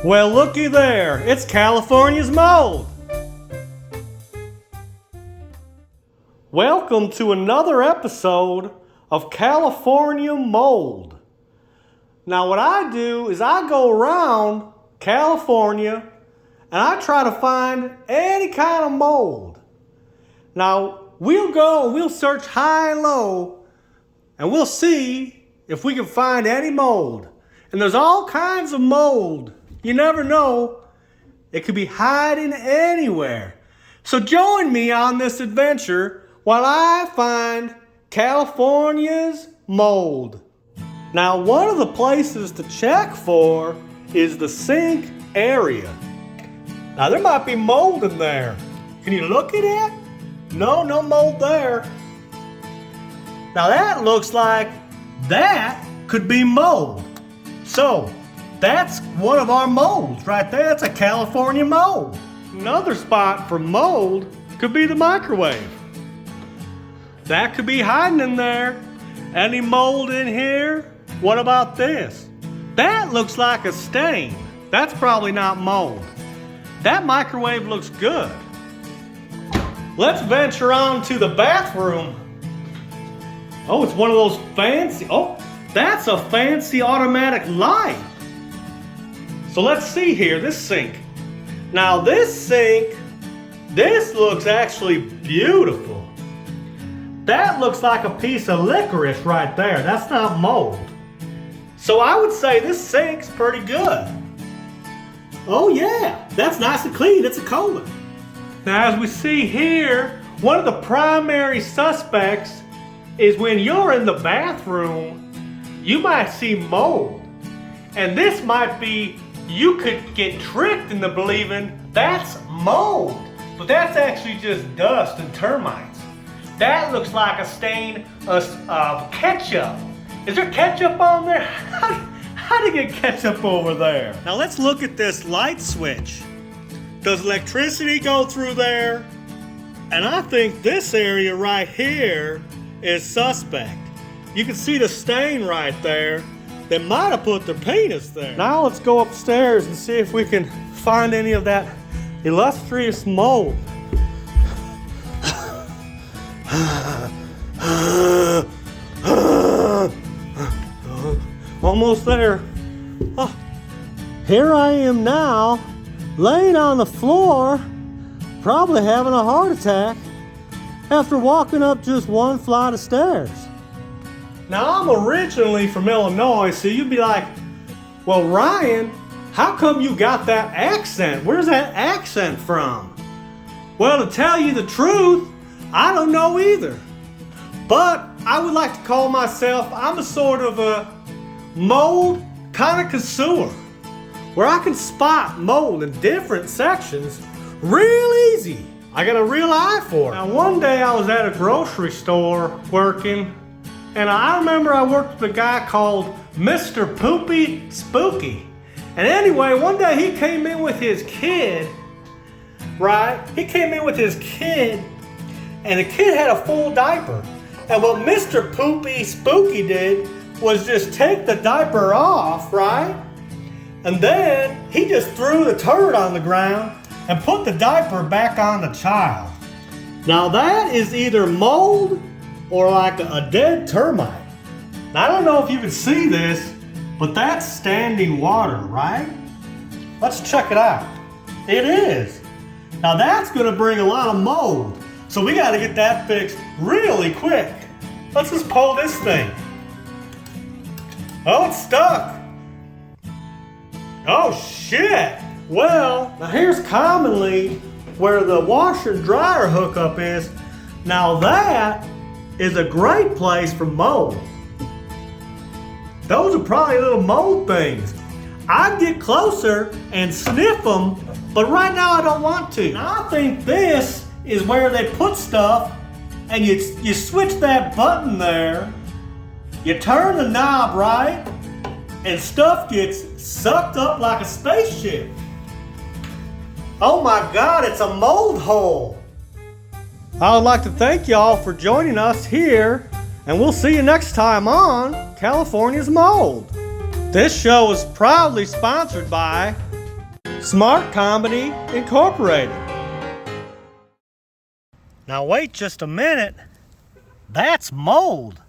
Well, looky there, it's California's mold. Welcome to another episode of California Mold. Now what I do is I go around California and I try to find any kind of mold. Now we'll go and we'll search high and low and we'll see if we can find any mold. And there's all kinds of mold. You never know. It could be hiding anywhere. So join me on this adventure while I find California's mold. Now, one of the places to check for is the sink area. Now, there might be mold in there. Can you look at it? No mold there. Now, that looks like that could be mold. So, that's one of our molds right there. That's a California mold. Another spot for mold could be the microwave. That could be hiding in there. Any mold in here? What about this? That looks like a stain. That's probably not mold. That microwave looks good. Let's venture on to the bathroom. Oh, it's one of those fancy, that's a fancy automatic light. So let's see here, this sink. Now this sink, this looks actually beautiful. That looks like a piece of licorice right there. That's not mold. So I would say this sink's pretty good. Oh yeah, that's nice and clean, it's a Coleman. Now as we see here, one of the primary suspects is when you're in the bathroom, you might see mold. And this might be, you could get tricked into believing that's mold, but that's actually just dust and termites. That looks like a stain of ketchup. Is there ketchup on there? How did you get ketchup over there? Now let's look at this light switch. Does electricity go through there? And I think this area right here is suspect. You can see the stain right there. They might have put their penis there. Now let's go upstairs and see if we can find any of that illustrious mold. Almost there. Oh, here I am now, laying on the floor, probably having a heart attack after walking up just one flight of stairs. Now, I'm originally from Illinois, so you'd be like, well, Ryan, how come you got that accent? Where's that accent from? Well, to tell you the truth, I don't know either. But I would like to call myself, I'm a sort of a mold connoisseur, where I can spot mold in different sections real easy. I got a real eye for it. Now, one day I was at a grocery store working, and I remember I worked with a guy called Mr. Poopy Spooky. And anyway, one day he came in with his kid, right? He came in with his kid, and the kid had a full diaper. And what Mr. Poopy Spooky did was just take the diaper off, right? And then he just threw the turd on the ground and put the diaper back on the child. Now that is either mold or like a dead termite. Now, I don't know if you can see this, but that's standing water, right? Let's check it out. It is. Now that's gonna bring a lot of mold. So we gotta get that fixed really quick. Let's just pull this thing. Oh, it's stuck. Oh shit. Well, now here's commonly where the washer and dryer hookup is. Now that is a great place for mold. Those are probably little mold things. I'd get closer and sniff them, but right now I don't want to. Now I think this is where they put stuff, and you switch that button there, you turn the knob right, and stuff gets sucked up like a spaceship. Oh my God, it's a mold hole. I would like to thank y'all for joining us here, and we'll see you next time on California's Mold. This show is proudly sponsored by Smart Comedy Incorporated. Now wait just a minute. That's mold.